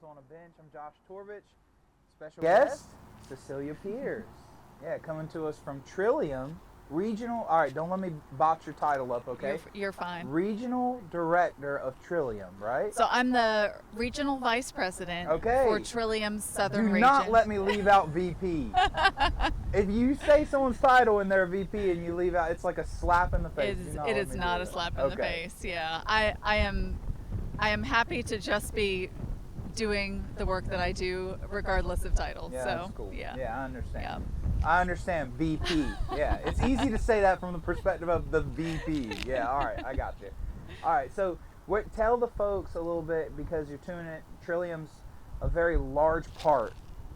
on a Bench. I'm Josh Torvich. Special guest, Cecilia Pierce. Yeah, coming to us from Trillium Regional. All right, don't let me botch your title up, okay? You're fine. Regional Director of Trillium, right? So I'm the Regional Vice President for Trillium's Southern Region. Do not let me leave out VP. If you say someone's title and they're a VP and you leave out, it's like a slap in the face. It is not a slap in the face. Yeah, I am happy to just be doing the work that I do regardless of title. Yeah, so that's cool. yeah, I understand. Yeah. I understand VP. Yeah, it's easy to say that from the perspective of the VP. Yeah, all right, I got you. All right, so tell the folks a little bit, because you're tuning in. Trillium's a very large part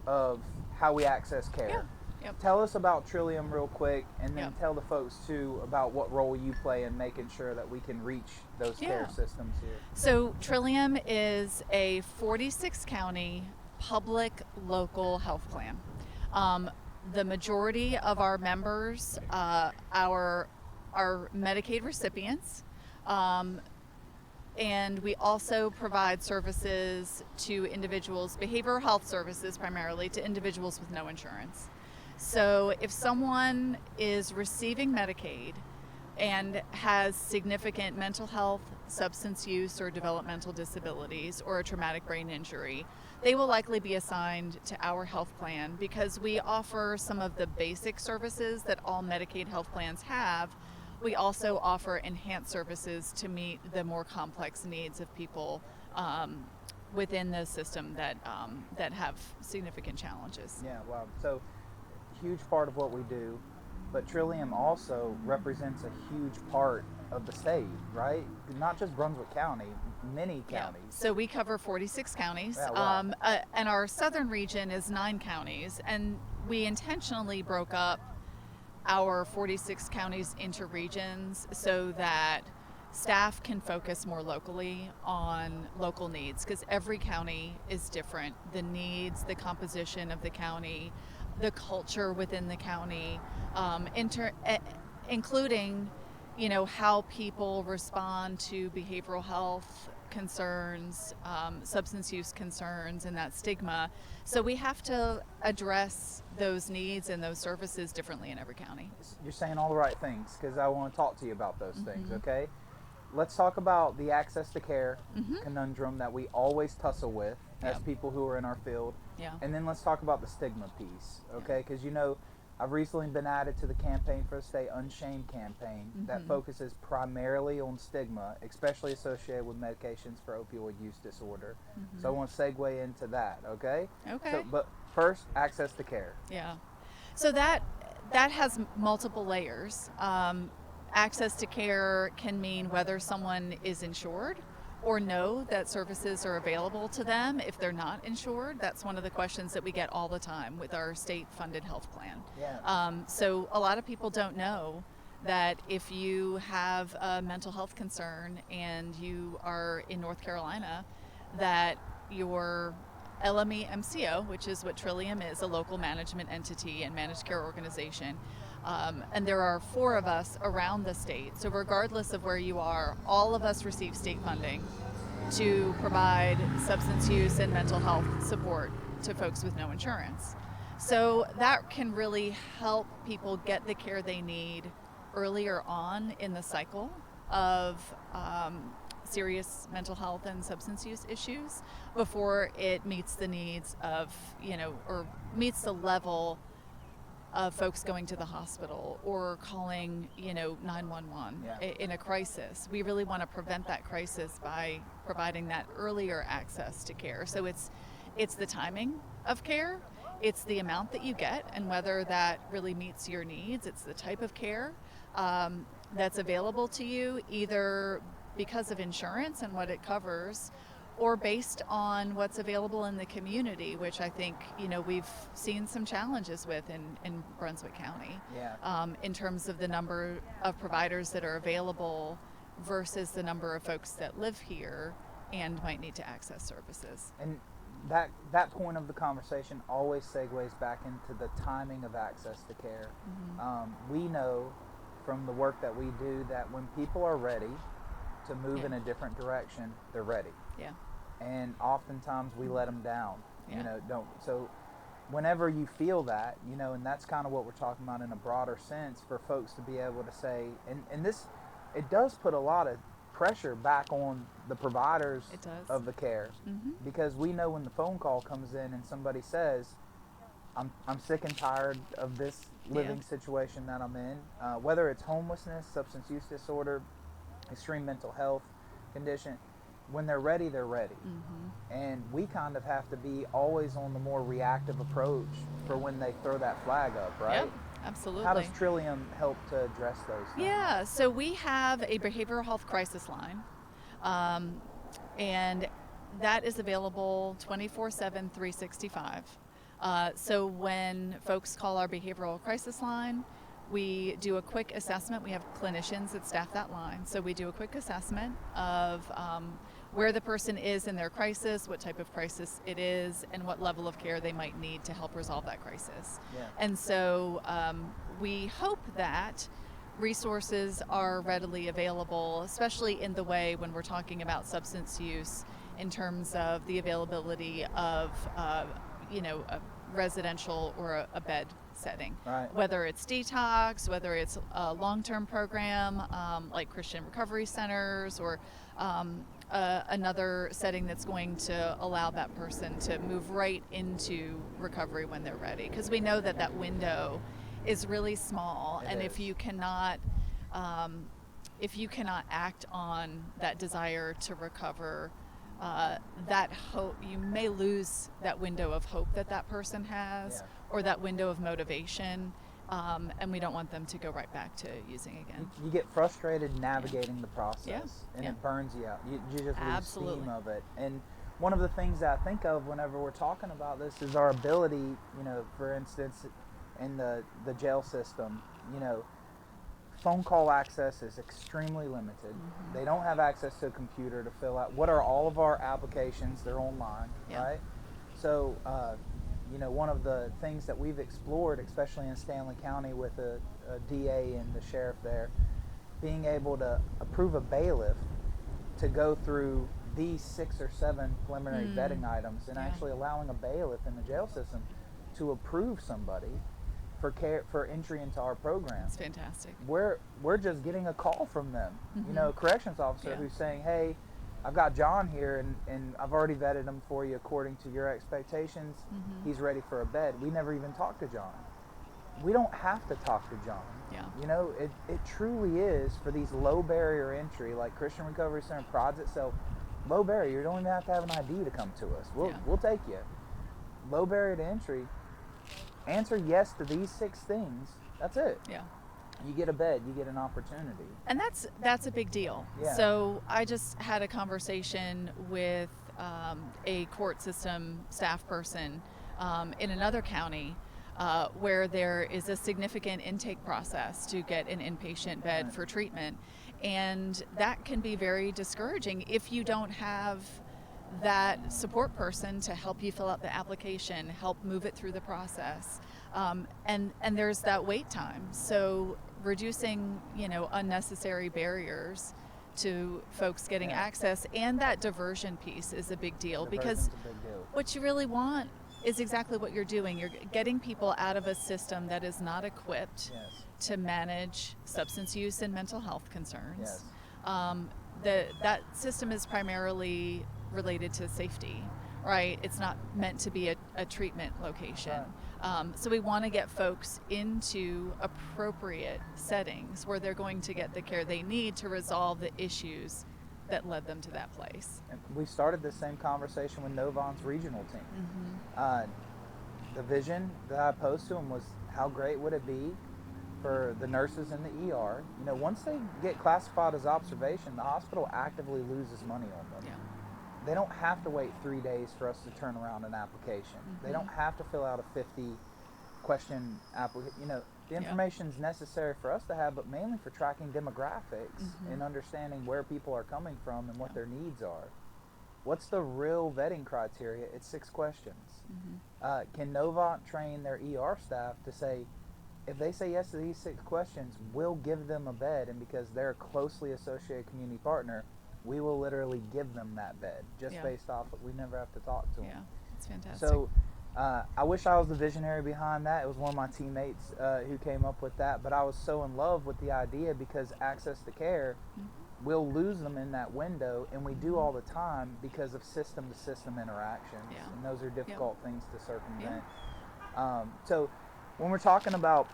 of how we access care. Yeah. Yep. Tell us about Trillium real quick, and then Yep. tell the folks too about what role you play in making sure that we can reach those care systems here. So Trillium is a 46 county public local health plan. The majority of our members are Medicaid recipients, and we also provide services to individuals, behavioral health services primarily, to individuals with no insurance. So if someone is receiving Medicaid and has significant mental health, substance use, or developmental disabilities, or a traumatic brain injury, they will likely be assigned to our health plan, because we offer some of the basic services that all Medicaid health plans have. We also offer enhanced services to meet the more complex needs of people within the system that have significant challenges. Yeah, wow. So, huge part of what we do, but Trillium also represents a huge part of the state, right? Not just Brunswick County, many counties. Yeah. So we cover 46 counties, yeah, wow. And our southern region is 9 counties, and we intentionally broke up our 46 counties into regions so that staff can focus more locally on local needs, because every county is different. The needs, the composition of the county, the culture within the county, including, how people respond to behavioral health concerns, substance use concerns, and that stigma. So we have to address those needs and those services differently in every county. You're saying all the right things, because I want to talk to you about those things, okay? Let's talk about the access to care conundrum that we always tussle with as people who are in our field. Yeah. And then let's talk about the stigma piece, okay? Because, I've recently been added to the Campaign for the State Unshamed campaign that focuses primarily on stigma, especially associated with medications for opioid use disorder. So I want to segue into that, okay? Okay. So, but first, access to care. Yeah. So that has multiple layers. Access to care can mean whether someone is insured or know that services are available to them if they're not insured. That's one of the questions that we get all the time with our state-funded health plan. Yeah. So a lot of people don't know that if you have a mental health concern and you are in North Carolina, that your LME MCO, which is what Trillium is, a local management entity and managed care organization, and there are 4 of us around the state. So regardless of where you are, all of us receive state funding to provide substance use and mental health support to folks with no insurance. So that can really help people get the care they need earlier on in the cycle of serious mental health and substance use issues before it meets the needs of, or meets the level of folks going to the hospital or calling, 911 in a crisis. We really want to prevent that crisis by providing that earlier access to care. So it's the timing of care, it's the amount that you get and whether that really meets your needs. It's the type of care that's available to you, either because of insurance and what it covers, or based on what's available in the community, which I think, we've seen some challenges with in Brunswick County, in terms of the number of providers that are available versus the number of folks that live here and might need to access services. And that point of the conversation always segues back into the timing of access to care. We know from the work that we do that when people are ready to move in a different direction, they're ready. Yeah. and oftentimes we let them down. Yeah. Don't. So whenever you feel that, and that's kind of what we're talking about in a broader sense, for folks to be able to say, and this, it does put a lot of pressure back on the providers It does. of the care, because we know when the phone call comes in and somebody says, I'm sick and tired of this living situation that I'm in, whether it's homelessness, substance use disorder, extreme mental health condition. When they're ready, they're ready. And we kind of have to be always on the more reactive approach for when they throw that flag up, right? Yep, absolutely. How does Trillium help to address those things? Yeah, so we have a behavioral health crisis line, and that is available 24/7, 365. So when folks call our behavioral crisis line, we do a quick assessment. We have clinicians that staff that line. So we do a quick assessment of where the person is in their crisis, what type of crisis it is, and what level of care they might need to help resolve that crisis. Yeah. And so we hope that resources are readily available, especially in the way when we're talking about substance use, in terms of the availability of a residential or a bed setting. Right. Whether it's detox, whether it's a long-term program like Christian recovery centers, or another setting that's going to allow that person to move right into recovery when they're ready. Because we know that that window is really small, and if you cannot act on that desire to recover, that hope, you may lose that window of hope that person has, or that window of motivation, and we don't want them to go right back to using again. You get frustrated navigating the process, and Yeah. it burns you out. You just lose Absolutely. steam of it. And one of the things that I think of whenever we're talking about this is our ability, for instance, in the jail system, phone call access is extremely limited. They don't have access to a computer to fill out. What are all of our applications? They're online, right? So, one of the things that we've explored, especially in Stanley County with a DA and the sheriff there, being able to approve a bailiff to go through these 6 or 7 preliminary vetting items, and actually allowing a bailiff in the jail system to approve somebody for entry into our program. It's fantastic. We're just getting a call from them, a corrections officer who's saying, hey, I've got John here, and I've already vetted him for you according to your expectations. He's ready for a bed. We never even talked to John. We don't have to talk to John. It truly is, for these low barrier entry, like Christian Recovery Center prides itself, low barrier. You don't even have to have an ID to come to us. We'll take you. Low barrier to entry. Answer yes to these 6 things. That's it. Yeah. You get a bed, you get an opportunity. And that's a big deal. Yeah. So I just had a conversation with a court system staff person in another county where there is a significant intake process to get an inpatient bed for treatment. And that can be very discouraging if you don't have that support person to help you fill out the application, help move it through the process. And there's that wait time. So reducing, unnecessary barriers to folks getting access, and that diversion piece is a big deal, because what you really want is exactly what you're doing. You're getting people out of a system that is not equipped to manage substance use and mental health concerns. That system is primarily related to safety, right? It's not meant to be a treatment location. So we want to get folks into appropriate settings where they're going to get the care they need to resolve the issues that led them to that place. And we started this same conversation with Novon's regional team. The vision that I posed to them was, how great would it be for the nurses in the ER? Once they get classified as observation, the hospital actively loses money on them. They don't have to wait 3 days for us to turn around an application. They don't have to fill out a 50-question application. The information is necessary for us to have, but mainly for tracking demographics and understanding where people are coming from and what their needs are. What's the real vetting criteria? It's 6 questions. Can Novant train their ER staff to say, if they say yes to these 6 questions, we'll give them a bed, and because they're a closely associated community partner, we will literally give them that bed just Yeah. based off of, we never have to talk to them. Yeah, it's fantastic. So I wish I was the visionary behind that. It was one of my teammates who came up with that, but I was so in love with the idea because access to care, we'll lose them in that window, and we do all the time because of system-to-system interactions, Yeah. and those are difficult things to circumvent. Yeah. So when we're talking about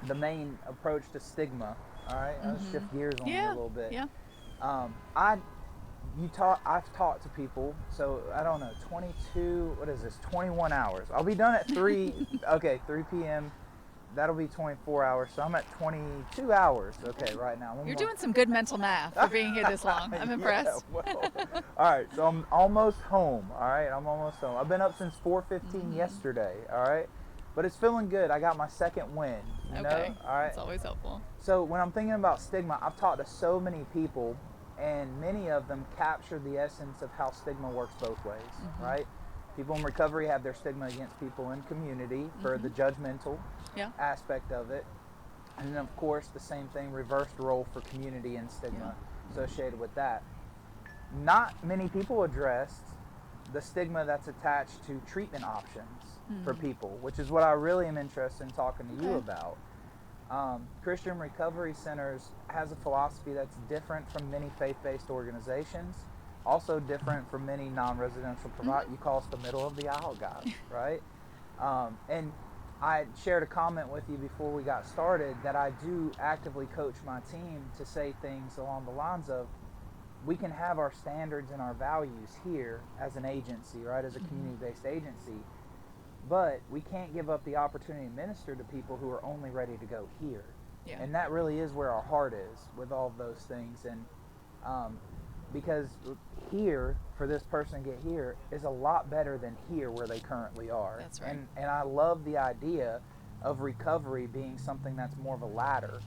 the main approach to stigma, all right, I'll shift gears on you a little bit. Yeah. I've talked to people, so I don't know, 22, what is this, 21 hours. I'll be done at 3, okay, 3 p.m. That'll be 24 hours, so I'm at 22 hours, okay, right now. You're doing some good mental math for being here this long. I'm impressed. Yeah, well, all right, so I'm almost home, all right, I'm almost home. I've been up since 4:15 yesterday, all right, but it's feeling good. I got my second win, you know, all right. It's always helpful. So when I'm thinking about stigma, I've talked to so many people, and many of them capture the essence of how stigma works both ways, right? People in recovery have their stigma against people in community for the judgmental aspect of it. And then, of course, the same thing, reversed role for community and stigma associated with that. Not many people addressed the stigma that's attached to treatment options for people, which is what I really am interested in talking to you about. Christian Recovery Centers has a philosophy that's different from many faith-based organizations, also different from many non-residential providers. You call us the middle of the aisle guys, right? And I shared a comment with you before we got started that I do actively coach my team to say things along the lines of, we can have our standards and our values here as an agency, right, as a community-based agency, but we can't give up the opportunity to minister to people who are only ready to go here. Yeah. And that really is where our heart is with all of those things. And because here, for this person to get here, is a lot better than here where they currently are. That's right. And I love the idea of recovery being something that's more of a ladder.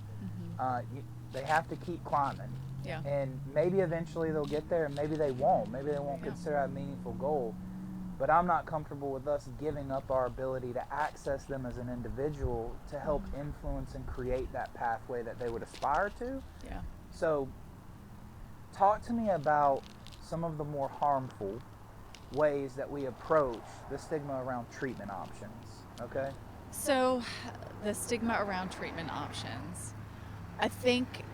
They have to keep climbing. Yeah. And maybe eventually they'll get there, and maybe they won't. Maybe they won't consider that a meaningful goal. But I'm not comfortable with us giving up our ability to access them as an individual to help influence and create that pathway that they would aspire to. Yeah. So talk to me about some of the more harmful ways that we approach the stigma around treatment options, okay? So the stigma around treatment options, I think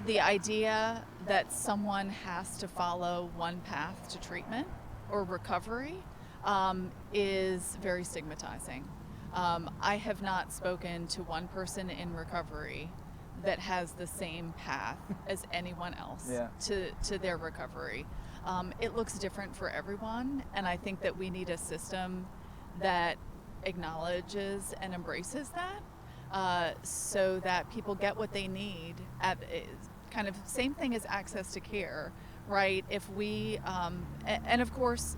the idea that someone has to follow one path to treatment or recovery is very stigmatizing. I have not spoken to one person in recovery that has the same path as anyone else to their recovery. It looks different for everyone, and I think that we need a system that acknowledges and embraces that so that people get what they need at kind of same thing as access to care, right? If we, and of course,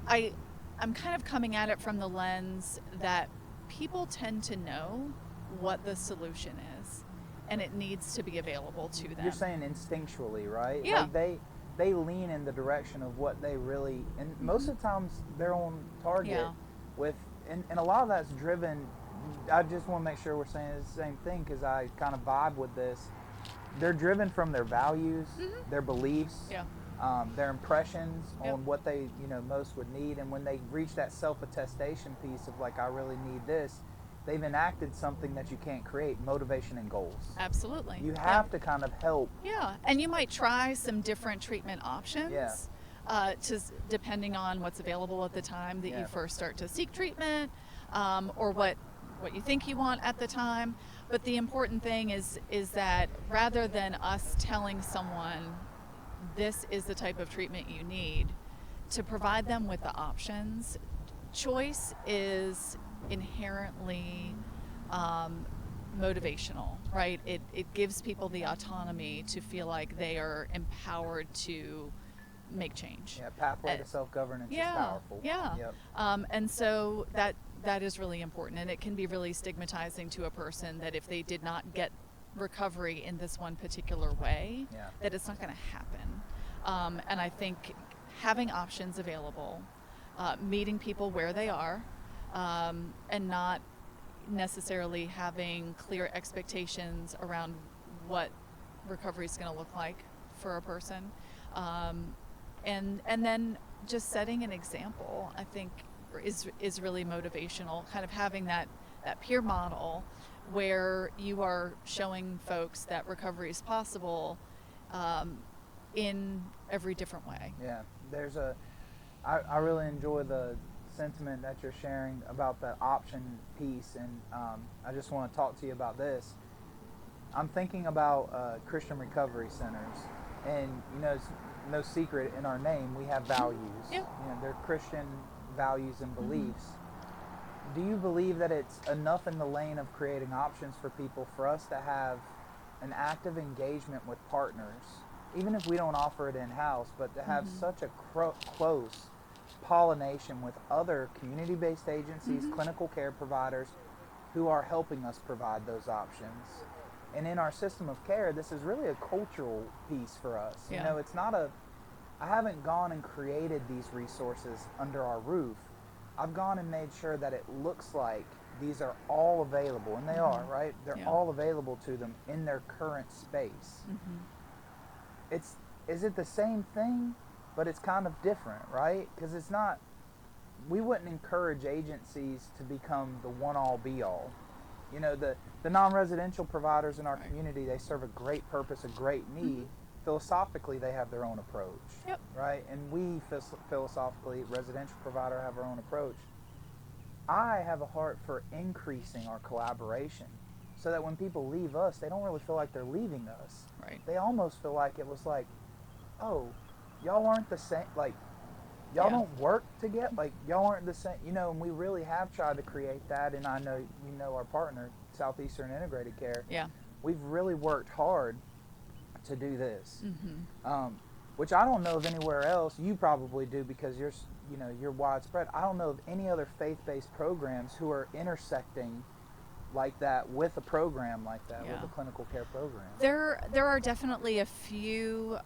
I'm kind of coming at it from the lens that people tend to know what the solution is, and it needs to be available to them. You're saying instinctually, right? Yeah. Like they lean in the direction of what they really, and most of the times they're on target with, and a lot of that's driven, I just want to make sure we're saying the same thing because I kind of vibe with this. They're driven from their values, their beliefs, their impressions on what they most would need, and when they reach that self-attestation piece of like, I really need this, they've enacted something that you can't create, motivation and goals. Absolutely. You have to kind of help. Yeah, and you might try some different treatment options. Depending on what's available at the time that you first start to seek treatment, or what you think you want at the time. But the important thing is that rather than us telling someone this is the type of treatment you need, to provide them with the options. Choice is inherently motivational, right? It gives people the autonomy to feel like they are empowered to make change. Yeah, pathway to self-governance is powerful. Yeah. Yep. And so that is really important, and it can be really stigmatizing to a person that if they did not get recovery in this one particular way, that it's not going to happen. And I think having options available, meeting people where they are, and not necessarily having clear expectations around what recovery is going to look like for a person. And then just setting an example, I think, is really motivational. Kind of having that peer model where you are showing folks that recovery is possible in every different way. Yeah, I really enjoy the sentiment that you're sharing about that option piece, and I just want to talk to you about this. I'm thinking about Christian recovery centers, and it's no secret in our name we have values. Yep. They're Christian values and beliefs. Do you believe that it's enough in the lane of creating options for people for us to have an active engagement with partners, even if we don't offer it in-house, but to have such a close pollination with other community-based agencies, clinical care providers who are helping us provide those options? And in our system of care, this is really a cultural piece for us. Yeah. It's not I haven't gone and created these resources under our roof. I've gone and made sure that it looks like these are all available, and they are, right? They're all available to them in their current space. Is it the same thing, but it's kind of different, right? Because it's not, we wouldn't encourage agencies to become the one-all be-all. The non-residential providers in our community, they serve a great purpose, a great need. Philosophically, they have their own approach, right? And we philosophically, residential provider, have our own approach. I have a heart for increasing our collaboration so that when people leave us, they don't really feel like they're leaving us. Right. They almost feel like it was like, oh, y'all aren't the same, like, y'all don't work together, like, y'all aren't the same, and we really have tried to create that, and I know our partner, Southeastern Integrated Care. Yeah. We've really worked hard to do this, which I don't know of anywhere else. You probably do because you're widespread. I don't know of any other faith-based programs who are intersecting like that with a program like that, with a clinical care program. There are definitely a few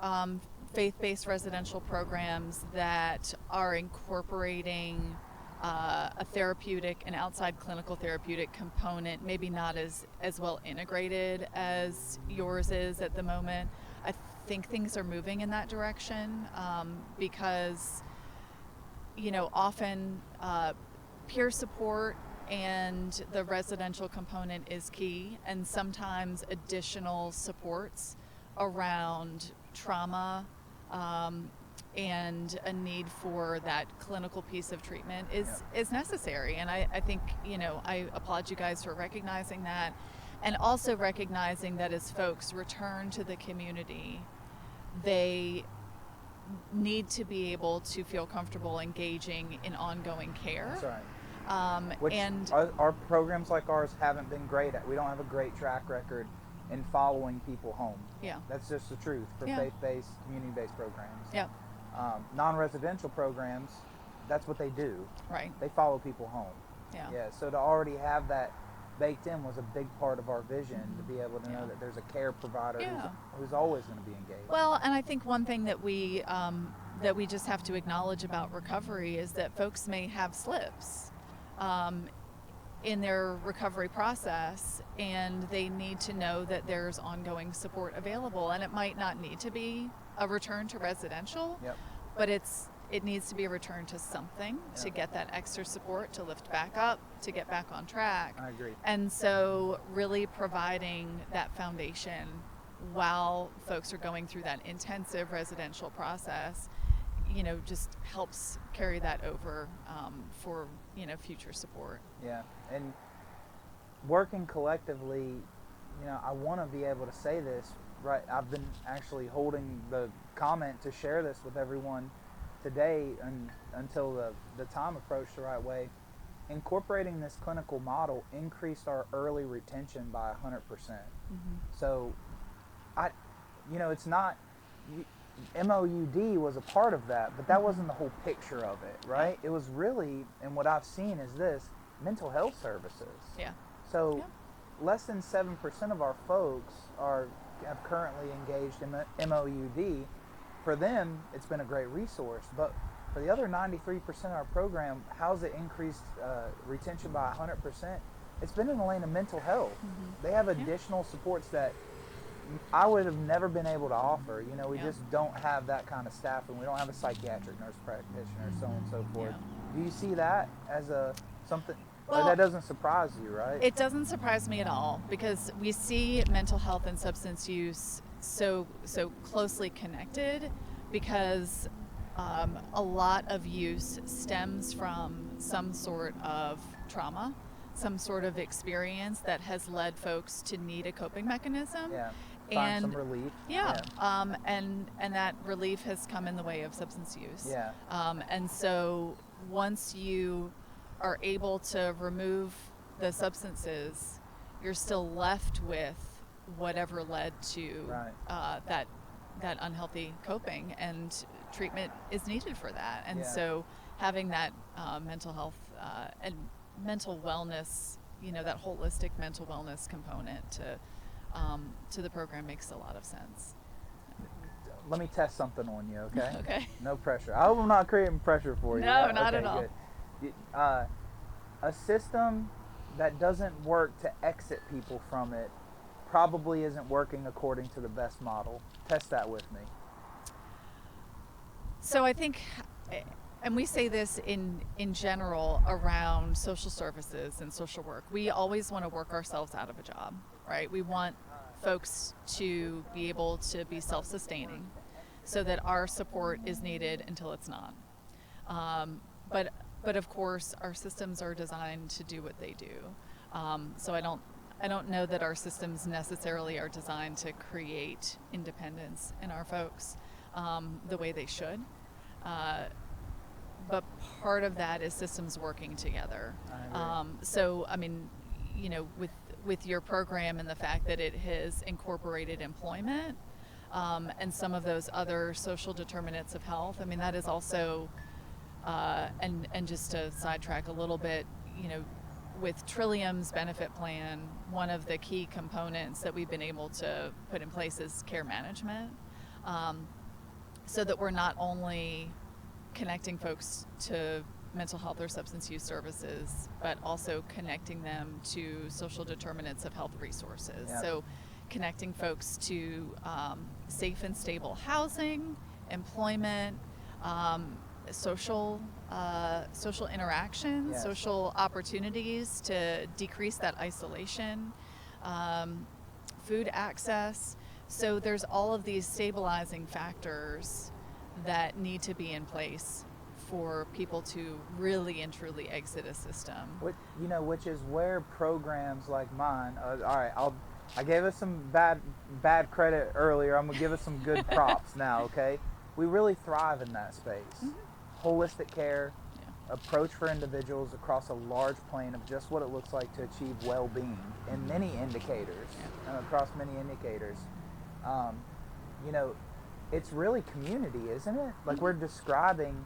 faith-based residential programs that are incorporating a therapeutic, an outside clinical therapeutic component, maybe not as well integrated as yours is at the moment. I think things are moving in that direction because, often peer support and the residential component is key, and sometimes additional supports around trauma and a need for that clinical piece of treatment is necessary. And I think, I applaud you guys for recognizing that, and also recognizing that as folks return to the community, they need to be able to feel comfortable engaging in ongoing care. That's right. Which and our programs like ours haven't been great at. We don't have a great track record in following people home. Yeah. That's just the truth for faith-based, community-based programs. Yeah. Non-residential programs, that's what they do. Right. They follow people home. Yeah. Yeah. So to already have that baked in was a big part of our vision, to be able to know that there's a care provider who's always going to be engaged. Well, and I think one thing that we just have to acknowledge about recovery is that folks may have slips in their recovery process, and they need to know that there's ongoing support available. And it might not need to be a return to residential, but it needs to be a return to something to get that extra support, to lift back up, to get back on track. I agree. And so really providing that foundation while folks are going through that intensive residential process, just helps carry that over for, future support. Yeah. And working collectively, I want to be able to say this, right? I've been actually holding the comment to share this with everyone today until the time approached the right way. Incorporating this clinical model increased our early retention by 100%. So, it's not, MOUD was a part of that, but that wasn't the whole picture of it, right? It was really, and what I've seen is this, mental health services. Yeah. So, less than 7% of our folks have currently engaged in MOUD. For them, it's been a great resource, but for the other 93% of our program, how's it increased retention by 100%? It's been in the lane of mental health. They have additional supports that, I would have never been able to offer. You know, we Yeah. just don't have that kind of staff, and we don't have a psychiatric nurse practitioner, so on and so forth. Yeah. Do you see that as a something? Well, That doesn't surprise you, right? it doesn't surprise me at all because we see mental health and substance use so closely connected because a lot of use stems from some sort of trauma, some sort of experience that has led folks to need a coping mechanism. Yeah. Find And some relief. yeah, and that relief has come in the way of substance use. Yeah. And so once you are able to remove the substances, you're still left with whatever led to Right. that unhealthy coping, and treatment is needed for that. And Yeah. so having that mental health and mental wellness, that holistic mental wellness component to the program makes a lot of sense. Let me test something on you, okay? Okay. No pressure. I hope I'm not creating pressure for you. No, not Okay, at all. Good. A system that doesn't work to exit people from it probably isn't working according to the best model. Test that with me. So I think, and we say this in general around social services and social work, we always want to work ourselves out of a job, right? We want folks to be able to be self-sustaining so that our support is needed until it's not. But of course, our systems are designed to do what they do. So I don't know that our systems necessarily are designed to create independence in our folks the way they should. But part of that is systems working together. So I mean, with your program and the fact that it has incorporated employment and some of those other social determinants of health, I mean, that is also, and just to sidetrack a little bit, with Trillium's benefit plan, one of the key components that we've been able to put in place is care management, so that we're not only connecting folks to mental health or substance use services, but also connecting them to social determinants of health resources. Yeah. So connecting folks to safe and stable housing, employment, social interaction, Yes. social opportunities to decrease that isolation, food access. So there's all of these stabilizing factors that need to be in place for people to really and truly exit a system. Which is where programs like mine. All right, I gave us some bad credit earlier. I'm gonna give us some good props now. Okay, we really thrive in that space. Mm-hmm. Holistic care, approach for individuals across a large plane of just what it looks like to achieve well-being in many indicators, across many indicators. It's really community, isn't it? Like we're describing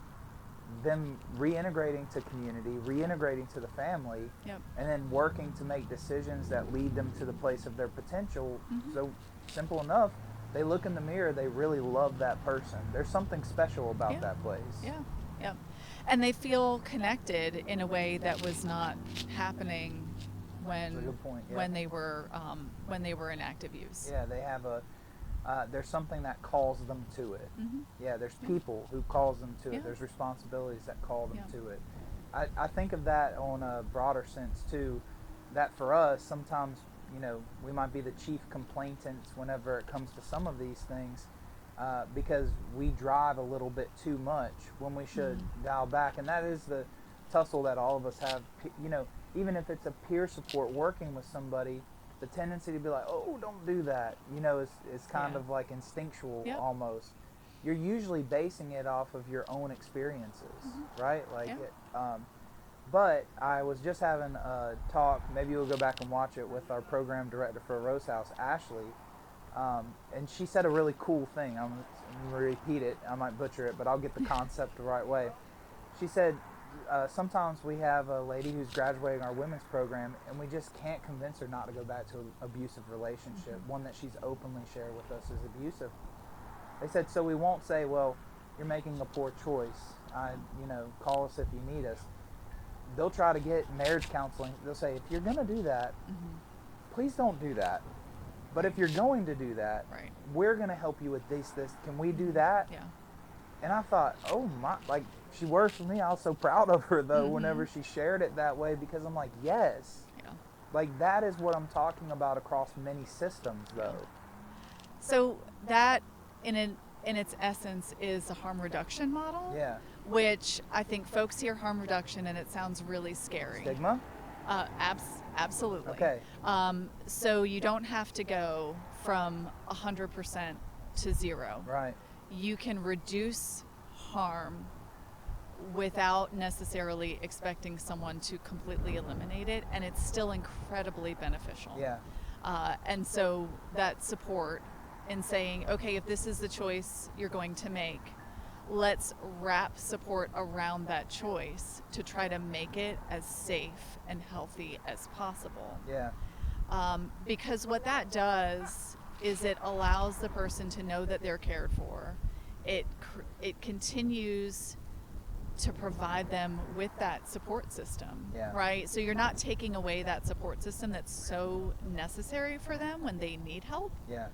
them reintegrating to community, reintegrating to the family, and then working to make decisions that lead them to the place of their potential. Mm-hmm. So simple enough, they look in the mirror, they really love that person. There's something special about that place. Yeah. And they feel connected in a way that was not happening when they were in active use. Yeah, they have there's something that calls them to it. Mm-hmm. Yeah, there's people who calls them to it. There's responsibilities that call them to it. I think of that on a broader sense too, that for us sometimes, we might be the chief complainants whenever it comes to some of these things, because we drive a little bit too much when we should dial back. And that is the tussle that all of us have. Even if it's a peer support working with somebody, the tendency to be like, oh, don't do that, is kind of like instinctual almost. You're usually basing it off of your own experiences, right? But I was just having a talk, maybe you'll go back and watch it, with our program director for Rose House, Ashley, and she said a really cool thing. I'm going to repeat it. I might butcher it, but I'll get the concept the right way. She said, sometimes we have a lady who's graduating our women's program, and we just can't convince her not to go back to an abusive relationship, one that she's openly shared with us is abusive. They said, so we won't say, well, you're making a poor choice. Call us if you need us. They'll try to get marriage counseling. They'll say, if you're going to do that, please don't do that. But if you're going to do that, Right. we're going to help you with this. Can we do that? Yeah. And I thought, oh my, like, she works for me. I was so proud of her, though, Mhm. whenever she shared it that way, because I'm like, yes. Yeah. Like, that is what I'm talking about across many systems, though. So that, in its essence, is a harm reduction model. Yeah. Which I think folks hear harm reduction and it sounds really scary. Stigma? Absolutely. Okay. So you don't have to go from 100% to 0. Right. You can reduce harm without necessarily expecting someone to completely eliminate it, and it's still incredibly beneficial. Yeah. And so that support in saying, okay, if this is the choice you're going to make, let's wrap support around that choice to try to make it as safe and healthy as possible. Yeah. Because what that does is it allows the person to know that they're cared for. It continues to provide them with that support system, Yeah. right? So you're not taking away that support system that's so necessary for them when they need help. Yeah.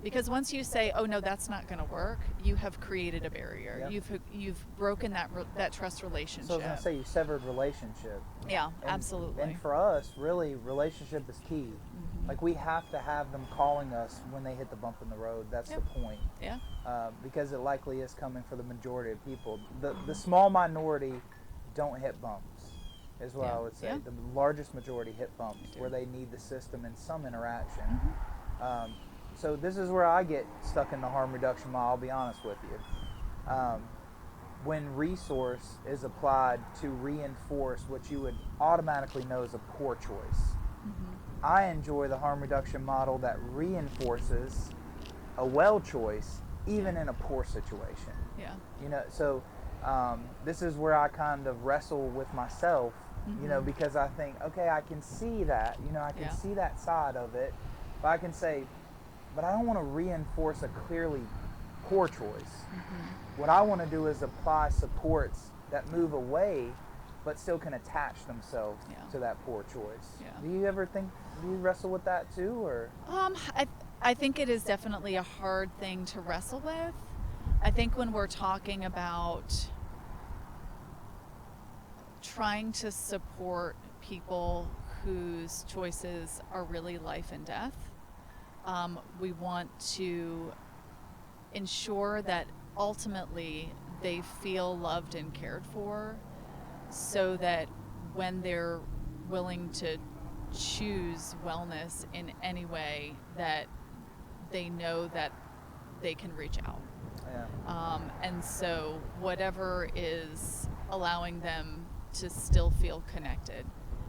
Because once you say, "Oh no, that's not going to work," you have created a barrier. Yep. You've broken that trust relationship. So I was going to say, you severed relationship. Yeah, And- absolutely. And for us, really, relationship is key. Mhm. Like, we have to have them calling us when they hit the bump in the road. That's Yep. the point. Yeah. Because it likely is coming for the majority of people. The small minority don't hit bumps, is what Yeah. I would say. Yeah. The largest majority hit bumps do. where they need the system in some interaction. Mhm. So this is where I get stuck in the harm reduction model, I'll be honest with you. When resource is applied to reinforce what you would automatically know is a poor choice, Mhm. I enjoy the harm reduction model that reinforces a well choice even in a poor situation. Yeah. You know, so this is where I kind of wrestle with myself, you know, Mhm. because I think, okay, I can see that, you know, I can Yeah. see that side of it, but I can say, but I don't want to reinforce a clearly poor choice. Mhm. What I want to do is apply supports that move away, but still can attach themselves Yeah. to that poor choice. Yeah. Do you wrestle with that too, or? I think it is definitely a hard thing to wrestle with. I think when we're talking about trying to support people whose choices are really life and death, we want to ensure that ultimately they feel loved and cared for, so that when they're willing to choose wellness in any way, that they know that they can reach out. Yeah. And so whatever is allowing them to still feel connected,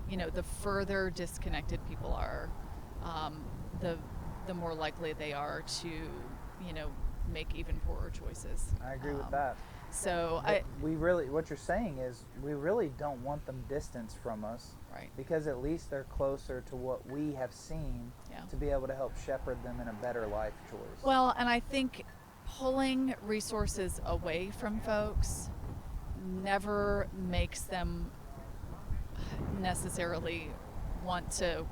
you know, the further disconnected people are, the more likely they are to, you know, make even poorer choices. I agree with that. So But what you're saying is we really don't want them distanced from us, right. because at least they're closer to what we have seen Yeah. to be able to help shepherd them in a better life choice. Well, and I think pulling resources away from folks never makes them necessarily want to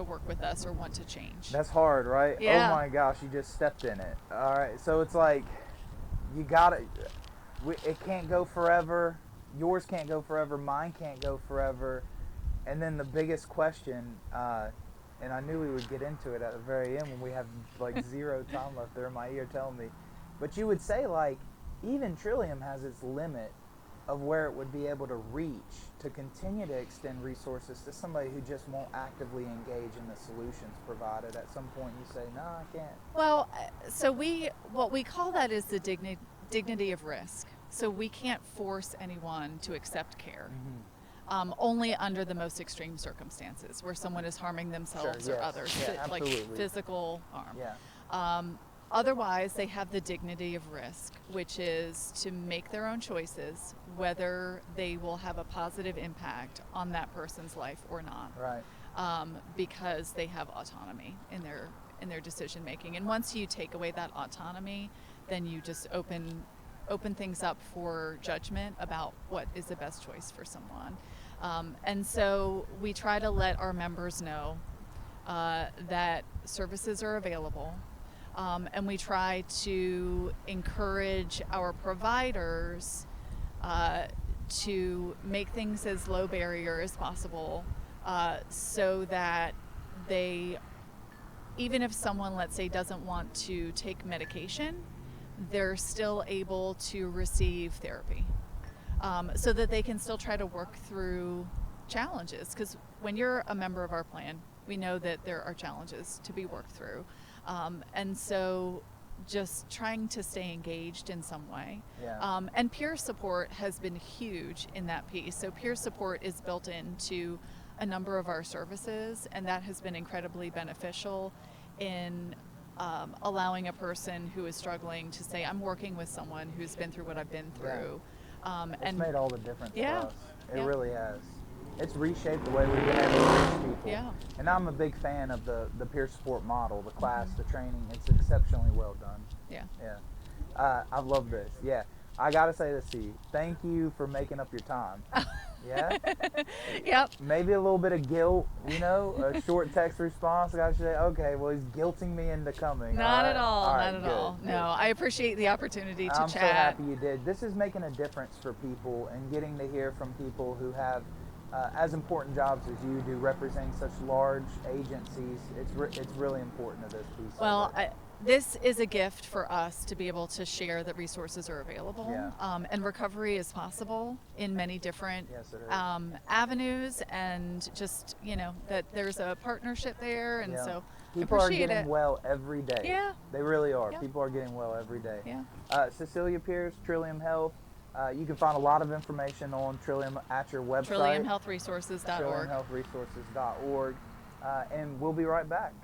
work with us or want to change. That's hard, right? Yeah. Oh my gosh, you just stepped in it. All right, so it's like you gotta. It can't go forever. Yours can't go forever. Mine can't go forever. And then the biggest question, and I knew we would get into it at the very end when we have like zero time left. They're in my ear telling me, but you would say like, even Trillium has its limit of where it would be able to reach to continue to extend resources to somebody who just won't actively engage in the solutions provided. At some point you say, no, I can't. Well, so what we call that is the dignity of risk. So we can't force anyone to accept care. Mm-hmm. Only under the most extreme circumstances where someone is harming themselves Sure, or yes. others, Yeah, like absolutely. physical harm. Yeah. Otherwise, they have the dignity of risk, which is to make their own choices, whether they will have a positive impact on that person's life or not. Right. Because they have autonomy in their decision making. And once you take away that autonomy, then you just open things up for judgment about what is the best choice for someone. And so we try to let our members know that services are available. And we try to encourage our providers to make things as low barrier as possible, so that they, even if someone, let's say, doesn't want to take medication, they're still able to receive therapy, so that they can still try to work through challenges. Because when you're a member of our plan, we know that there are challenges to be worked through. And so just trying to stay engaged in some way. Yeah. And peer support has been huge in that piece. So peer support is built into a number of our services, and that has been incredibly beneficial in allowing a person who is struggling to say, I'm working with someone who's been through what I've been through. It's made all the difference Yeah. for us. It Yeah. really has. It's reshaped the way we've been able to reach people. Yeah. And I'm a big fan of the peer support model, the class, the training. It's exceptionally well done. Yeah. Yeah. I love this. Yeah. I got to say this to you. Thank you for making up your time. Yeah? Yep. Maybe a little bit of guilt, a short text response. I got to say, okay, well, he's guilting me into coming. Not right? at all. right, Not at good, all. good. No, I appreciate the opportunity to I'm chat. so happy you did. This is making a difference for people, and getting to hear from people who have as important jobs as you do, representing such large agencies. It's really important to this piece. Well, of it. this is a gift for us to be able to share that resources are available, Yeah. and recovery is possible in many different Yes, it is. avenues, and just that there's a partnership there, and Yeah. so People are appreciate getting it. well every day. Yeah. They really are. Yeah. People are getting well every day. Yeah. Cecilia Pierce, Trillium Health. You can find a lot of information on Trillium at your website. TrilliumHealthResources.org. TrilliumHealthResources.org. And we'll be right back.